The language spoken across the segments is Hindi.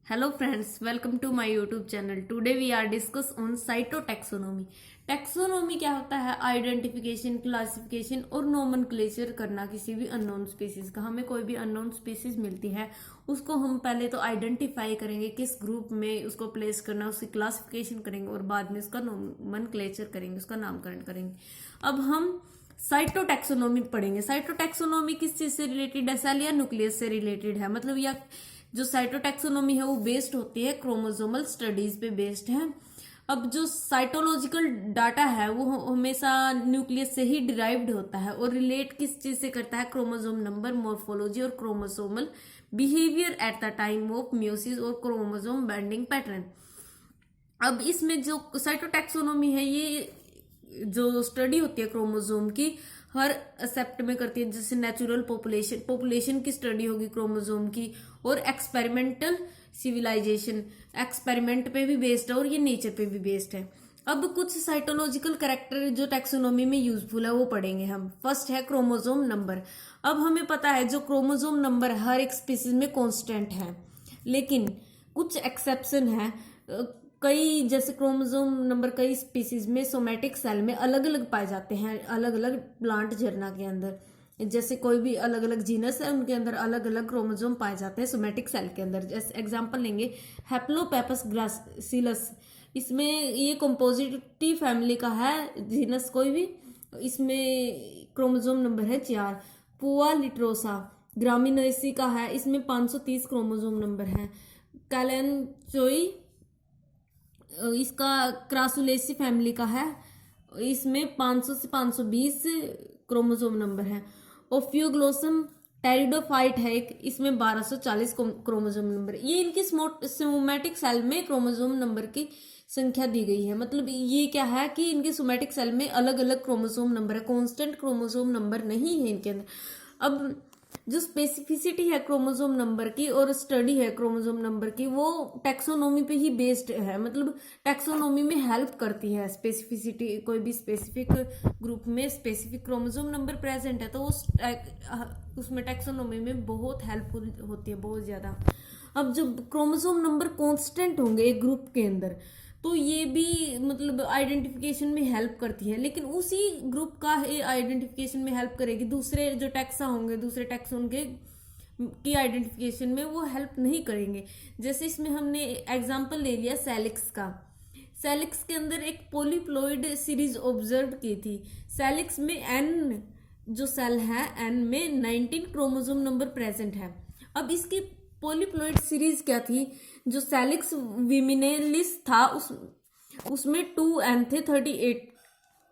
Hello friends, welcome to my YouTube channel. Today we are discuss on cytotaxonomy. Taxonomy क्या होता है? आइडेंटिफिकेशन, क्लासिफिकेशन और नोमेनक्लेचर करना किसी भी अननोन स्पीसीज का। हमें कोई भी अननोन स्पीसीज मिलती है उसको हम पहले तो आइडेंटिफाई करेंगे, किस ग्रुप में उसको प्लेस करना, उसकी क्लासिफिकेशन करेंगे और बाद में उसका नोमेनक्लेचर करेंगे, उसका नामकरण करेंगे। अब हम साइटोटैक्सोनॉमी पढ़ेंगे। साइटोटैक्सोनॉमी किस चीज से रिलेटेड है? सेल या न्यूक्लियस से रिलेटेड है। मतलब या जो साइटोटैक्सोनॉमी है वो बेस्ड होती है क्रोमोसोमल स्टडीज पे बेस्ड है। अब जो साइटोलॉजिकल डाटा है वो हमेशा न्यूक्लियस से ही डिराइव्ड होता है और रिलेट किस चीज से करता है? क्रोमोसोम नंबर, मॉर्फोलॉजी और chromosomal behaviour at the time of meiosis और क्रोमोसोम बाइंडिंग पैटर्न। अब इसमें जो साइटोटैक्सोनॉमी है ये जो स्टडी होती है क्रोमोसोम की हर एसेप्ट में करती है। जैसे नेचुरल पॉपुलेशन की स्टडी होगी क्रोमोसोम की, और एक्सपेरिमेंटल सिविलाइजेशन एक्सपेरिमेंट पे भी बेस्ड है और ये नेचर पे भी बेस्ड है। अब कुछ साइटोलॉजिकल कैरेक्टर जो टैक्सोनॉमी में यूजफुल है वो पढ़ेंगे हम। फर्स्ट है क्रोमोसोम नंबर। अब हमें पता है जो क्रोमोसोम नंबर हर एक स्पीसीज में कांस्टेंट है, लेकिन कुछ एक्सेप्शन है। कई जैसे क्रोमोसोम नंबर कई स्पीसीज में सोमैटिक सेल में अलग अलग पाए जाते हैं, अलग अलग प्लांट झरना के अंदर। जैसे कोई भी अलग अलग जीनस है उनके अंदर अलग अलग क्रोमोसोम पाए जाते हैं सोमैटिक सेल के अंदर। जैसे एग्जांपल लेंगे हैप्लोपेपस ग्रासिलस, इसमें ये कंपोजिटी फैमिली का है जीनस कोई भी, इसमें क्रोमोसोम नंबर है 4। पुआ लिट्रोसा ग्रामिनेसी का है, इसमें 530 क्रोमोसोम नंबर है। कैलेनचोई इसका क्रासुलेसी फैमिली का है, इसमें 500 से 520 क्रोमोसोम नंबर है। ओफियोग्लोसम टेरिडोफाइट है एक, इसमें 1240 क्रोमोसोम नंबर। ये इनकी सोमैटिक सेल में क्रोमोसोम नंबर की संख्या दी गई है। मतलब ये क्या है कि इनके सोमैटिक सेल में अलग अलग क्रोमोसोम नंबर है, कांस्टेंट क्रोमोसोम नंबर नहीं है इनके अंदर। अब जो स्पेसिफिसिटी है क्रोमोसोम नंबर की और स्टडी है क्रोमोसोम नंबर की वो टैक्सोनॉमी पे ही बेस्ड है। मतलब टैक्सोनॉमी में हेल्प करती है स्पेसिफिसिटी। कोई भी स्पेसिफिक ग्रुप में स्पेसिफिक क्रोमोसोम नंबर प्रेजेंट है तो उसमें टैक्सोनॉमी में बहुत हेल्पफुल होती है, बहुत ज्यादा। अब जब क्रोमोसोम नंबर कांस्टेंट होंगे एक ग्रुप के अंदर तो ये भी मतलब आइडेंटिफिकेशन में हेल्प करती है, लेकिन उसी ग्रुप का आइडेंटिफिकेशन में हेल्प करेगी। दूसरे जो टैक्सा होंगे, दूसरे टैक्स उनके की आइडेंटिफिकेशन में वो हेल्प नहीं करेंगे। जैसे इसमें हमने एग्जांपल ले लिया सेलिक्स का। सेलिक्स के अंदर एक पोलीप्लोइड सीरीज ऑब्जर्व की थी। सेलिक्स में एन जो सेल है एन में 19 क्रोमोसोम नंबर प्रेजेंट है। अब इसकी पोलीप्लोइड सीरीज क्या थी? जो सेलिक्स विमिनेलिस था उसमें 2n थे 38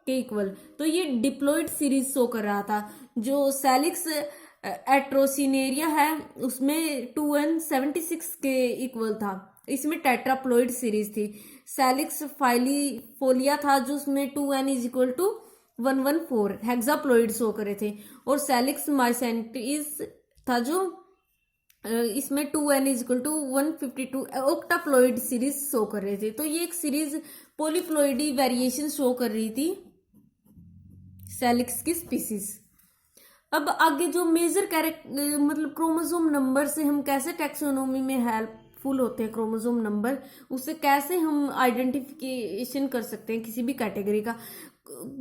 के इक्वल, तो ये डिप्लॉइड सीरीज शो कर रहा था। जो सेलिक्स एट्रोसिनेरिया है उसमें 2n 76 के इक्वल था, इसमें टेट्राप्लॉइड सीरीज थी। सेलिक्स फाइलीफोलिया था जो उसमें 2n is equal to 114 hexaploid show करे थे। और सेलिक्स माइसेंटिस था जो इसमें 2n is equal to 152 octaploid series show कर रहे थे। तो ये एक सीरीज पोलीप्लॉइडी वेरिएशन शो कर रही थी सेलिक्स की स्पीसीज। अब आगे जो मेजर कैरेक्टर मतलब क्रोमोसोम नंबर से हम कैसे टैक्सोनॉमी में हेल्पफुल होते हैं, क्रोमोसोम नंबर उससे कैसे हम आइडेंटिफिकेशन कर सकते हैं किसी भी कैटेगरी का।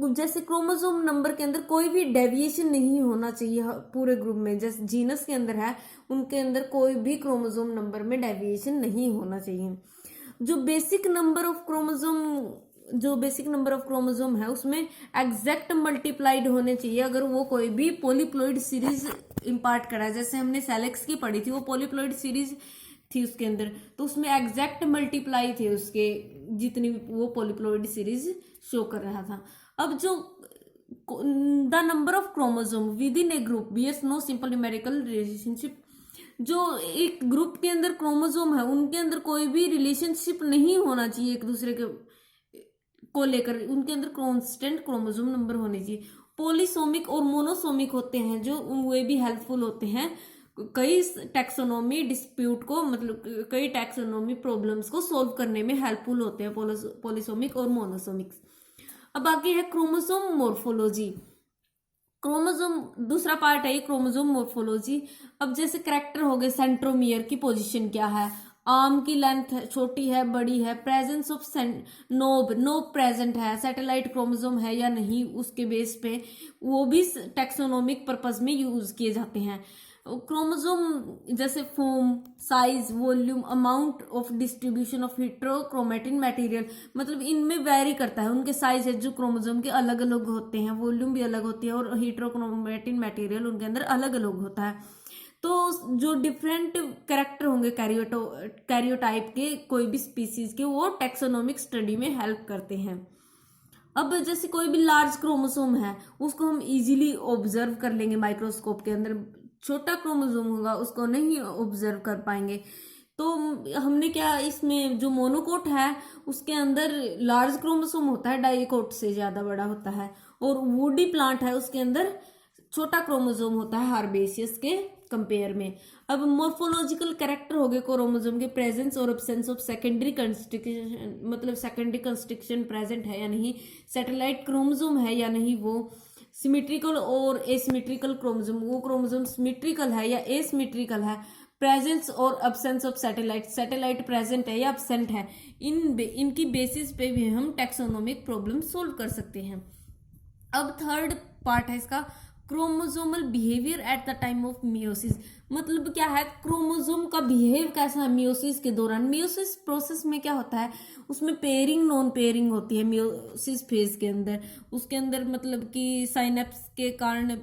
जैसे क्रोमोसोम नंबर के अंदर कोई भी डेविएशन नहीं होना चाहिए पूरे ग्रुप में। जैसे जीनस के अंदर है उनके अंदर कोई भी क्रोमोसोम नंबर में डेविएशन नहीं होना चाहिए। जो बेसिक नंबर ऑफ क्रोमोसोम है उसमें एग्जैक्ट मल्टीप्लाइड होने चाहिए अगर वो कोई भी पोलीप्लॉइड सीरीज इम्पार्ट करा है। जैसे हमने सेलेक्स की पढ़ी थी, वो पोलीप्लॉइड सीरीज थी उसके अंदर, तो उसमें एग्जैक्ट मल्टीप्लाई थे उसके जितनी वो पोलीप्लॉइड सीरीज शो कर रहा था। अब जो the number of chromosome within a group bears no simple numerical relationship. जो एक ग्रुप के अंदर क्रोमोसोम है उनके अंदर कोई भी रिलेशनशिप नहीं होना चाहिए एक दूसरे के को लेकर, उनके अंदर कांस्टेंट क्रोमोसोम नंबर होने चाहिए। पॉलीसोमिक और मोनोसोमिक होते हैं जो वे भी हेल्पफुल होते हैं कई टैक्सोनॉमी डिस्प्यूट को, मतलब कई टैक्सोनॉमी प्रॉब्लम्स को सॉल्व करने में हेल्पफुल होते हैं पॉलीसोमिक और मोनोसोमिक। अब आगे है क्रोमोसोम मॉर्फोलॉजी। क्रोमोसोम दूसरा पार्ट है क्रोमोसोम मॉर्फोलॉजी। अब जैसे कैरेक्टर हो गए, सेंट्रोमियर की पोजीशन क्या है, आर्म की लेंथ छोटी है बड़ी है, प्रेजेंस ऑफ नोब प्रेजेंट है, सैटेलाइट क्रोमोसोम है या नहीं, उसके बेस पे वो भी टैक्सोनोमिक पर्पस में यूज किए जाते हैं। क्रोमोसोम जैसे form, size, volume, amount of distribution of heterochromatin material, मतलब इनमें वेरी करता है, उनके साइज है जो क्रोमोसोम के अलग अलग होते हैं, वॉल्यूम भी अलग होती है और हेट्रोक्रोमेटिन मटेरियल उनके अंदर अलग अलग होता है। तो जो डिफरेंट कैरेक्टर होंगे कैरियोटाइप के कोई भी स्पीसीज के, वो टैक्सोनोमिक स्टडी में हेल्प करते हैं। अब जैसे कोई भी लार्ज क्रोमोसोम है उसको हम इजीली ऑब्जर्व कर लेंगे माइक्रोस्कोप के अंदर, छोटा क्रोमोसोम होगा उसको नहीं ऑब्जर्व कर पाएंगे। तो हमने क्या, इसमें जो मोनोकोट है उसके अंदर लार्ज क्रोमोसोम होता है, डाइकोट से ज्यादा बड़ा होता है, और वुडी प्लांट है उसके अंदर छोटा क्रोमोसोम होता है हार्बेसियस के कंपेयर में। अब मोर्फोलॉजिकल कैरेक्टर हो गए क्रोमोसोम के, प्रेजेंस और एब्सेंस ऑफ सेकेंडरी कंस्ट्रक्शन, मतलब सेकेंडरी कंस्ट्रक्शन प्रेजेंट है या नहीं, सैटेलाइट क्रोमोसोम है या नहीं, वो सिमेट्रिकल और एसिमेट्रिकल क्रोमोसोम, वो क्रोमोसोम सिमेट्रिकल है या एसिमेट्रिकल है, प्रेजेंस और एब्सेंस ऑफ सैटेलाइट प्रेजेंट है या एब्सेंट है, इनकी बेसिस पे भी हम टैक्सोनोमिक प्रॉब्लम सोल्व कर सकते हैं। अब थर्ड पार्ट है इसका, chromosomal behaviour at the time of meiosis, मतलब क्या है, क्रोमोसोम का बिहेव कैसा है मियोसिस के दौरान। मियोसिस प्रोसेस में क्या होता है, उसमें पेयरिंग नॉन पेयरिंग होती है मियोसिस फेज के अंदर, उसके अंदर मतलब कि साइनेप्स के कारण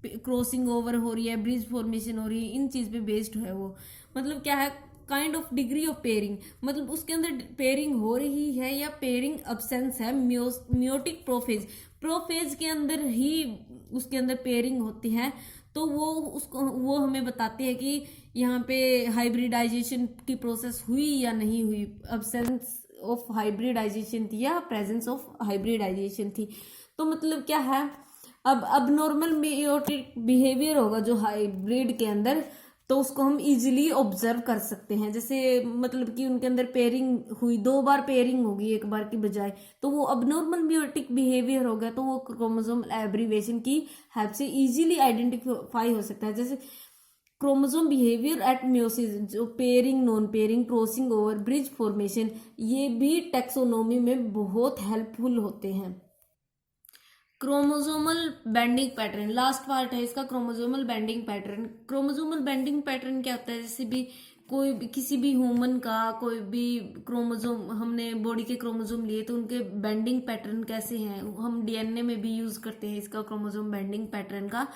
क्रॉसिंग ओवर हो रही है, ब्रिज फॉर्मेशन हो रही है, इन चीज पे बेस्ड है वो। मतलब क्या है, kind of degree of pairing, मतलब उसके अंदर पेयरिंग हो रही है या पेयरिंग अब्सेंस है। मियोटिक प्रोफेज के अंदर ही उसके अंदर पेयरिंग होती है, तो वो हमें बताती है कि यहाँ पे हाइब्रिडाइजेशन की प्रोसेस हुई या नहीं हुई, अब्सेंस ऑफ हाइब्रिडाइजेशन थी या प्रेजेंस ऑफ हाइब्रिडाइजेशन थी। तो मतलब क्या है, अब नॉर्मल मियोटिक बिहेवियर होगा जो हाइब्रिड के अंदर, तो उसको हम इजीली ऑब्जर्व कर सकते हैं। जैसे मतलब कि उनके अंदर पेयरिंग हुई, 2 बार पेयरिंग होगी एक बार की बजाय, तो वो अबनॉर्मल मियोटिक बिहेवियर हो गया, तो वो क्रोमोसोम एब्रीवेशन की हेल्प से इजीली आइडेंटिफाई हो सकता है। जैसे क्रोमोसोम बिहेवियर एट मियोसिस, जो pairing non pairing, crossing over, bridge formation, ये भी टैक्सोनॉमी में बहुत हेल्पफुल होते हैं। Chromosomal bending pattern last part है इसका, chromosomal bending pattern. Chromosomal bending pattern क्या होता है, जैसे भी कोई भी किसी भी ह्यूमन का कोई भी क्रोमोसोम, हमने बॉडी के क्रोमोसोम लिए तो उनके बेंडिंग पैटर्न कैसे हैं, हम डीएनए में भी यूज करते हैं इसका क्रोमोसोम बेंडिंग पैटर्न का,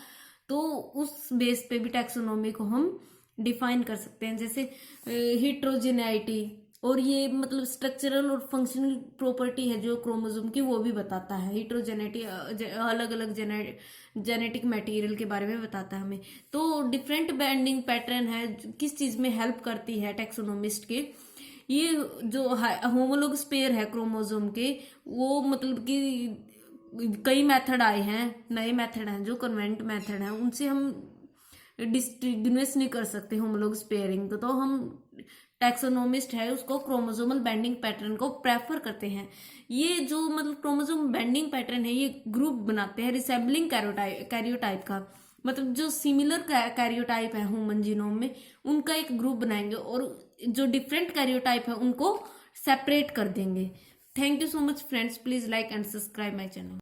तो उस बेस पे भी टैक्सोनॉमी को हम डिफाइन कर सकते हैं। जैसे हिट्रोजेनाइटी, और ये मतलब स्ट्रक्चरल और फंक्शनल प्रॉपर्टी है जो क्रोमोसोम की, वो भी बताता है। हिट्रोजेनेटी अलग अलग जेनेटिक मटेरियल के बारे में बताता है हमें। तो डिफरेंट बेंडिंग पैटर्न है, किस चीज में हेल्प करती है टैक्सोनोमिस्ट के, ये जो होमोलोगस पेयर है क्रोमोसोम के, वो मतलब कि कई मेथड आए हैं, नए मेथड हैं जो कन्वेंट मेथड हैं, उनसे हम डिस्टिंग्विश नहीं कर सकते होमोलोगस पेयरिंग को, तो हम टैक्सोनोमिस्ट है उसको क्रोमोसोमल बेंडिंग पैटर्न को प्रेफर करते हैं। ये जो मतलब क्रोमोसोम बेंडिंग पैटर्न है, ये ग्रुप बनाते हैं रिसेंबलिंग कैरियोटाइप का, मतलब जो सिमिलर कैरियोटाइप है ह्यूमन जीनोम में, उनका एक ग्रुप बनाएंगे और जो डिफरेंट कैरियोटाइप है उनको सेपरेट कर देंगे। Thank you so much friends, please like and subscribe my channel.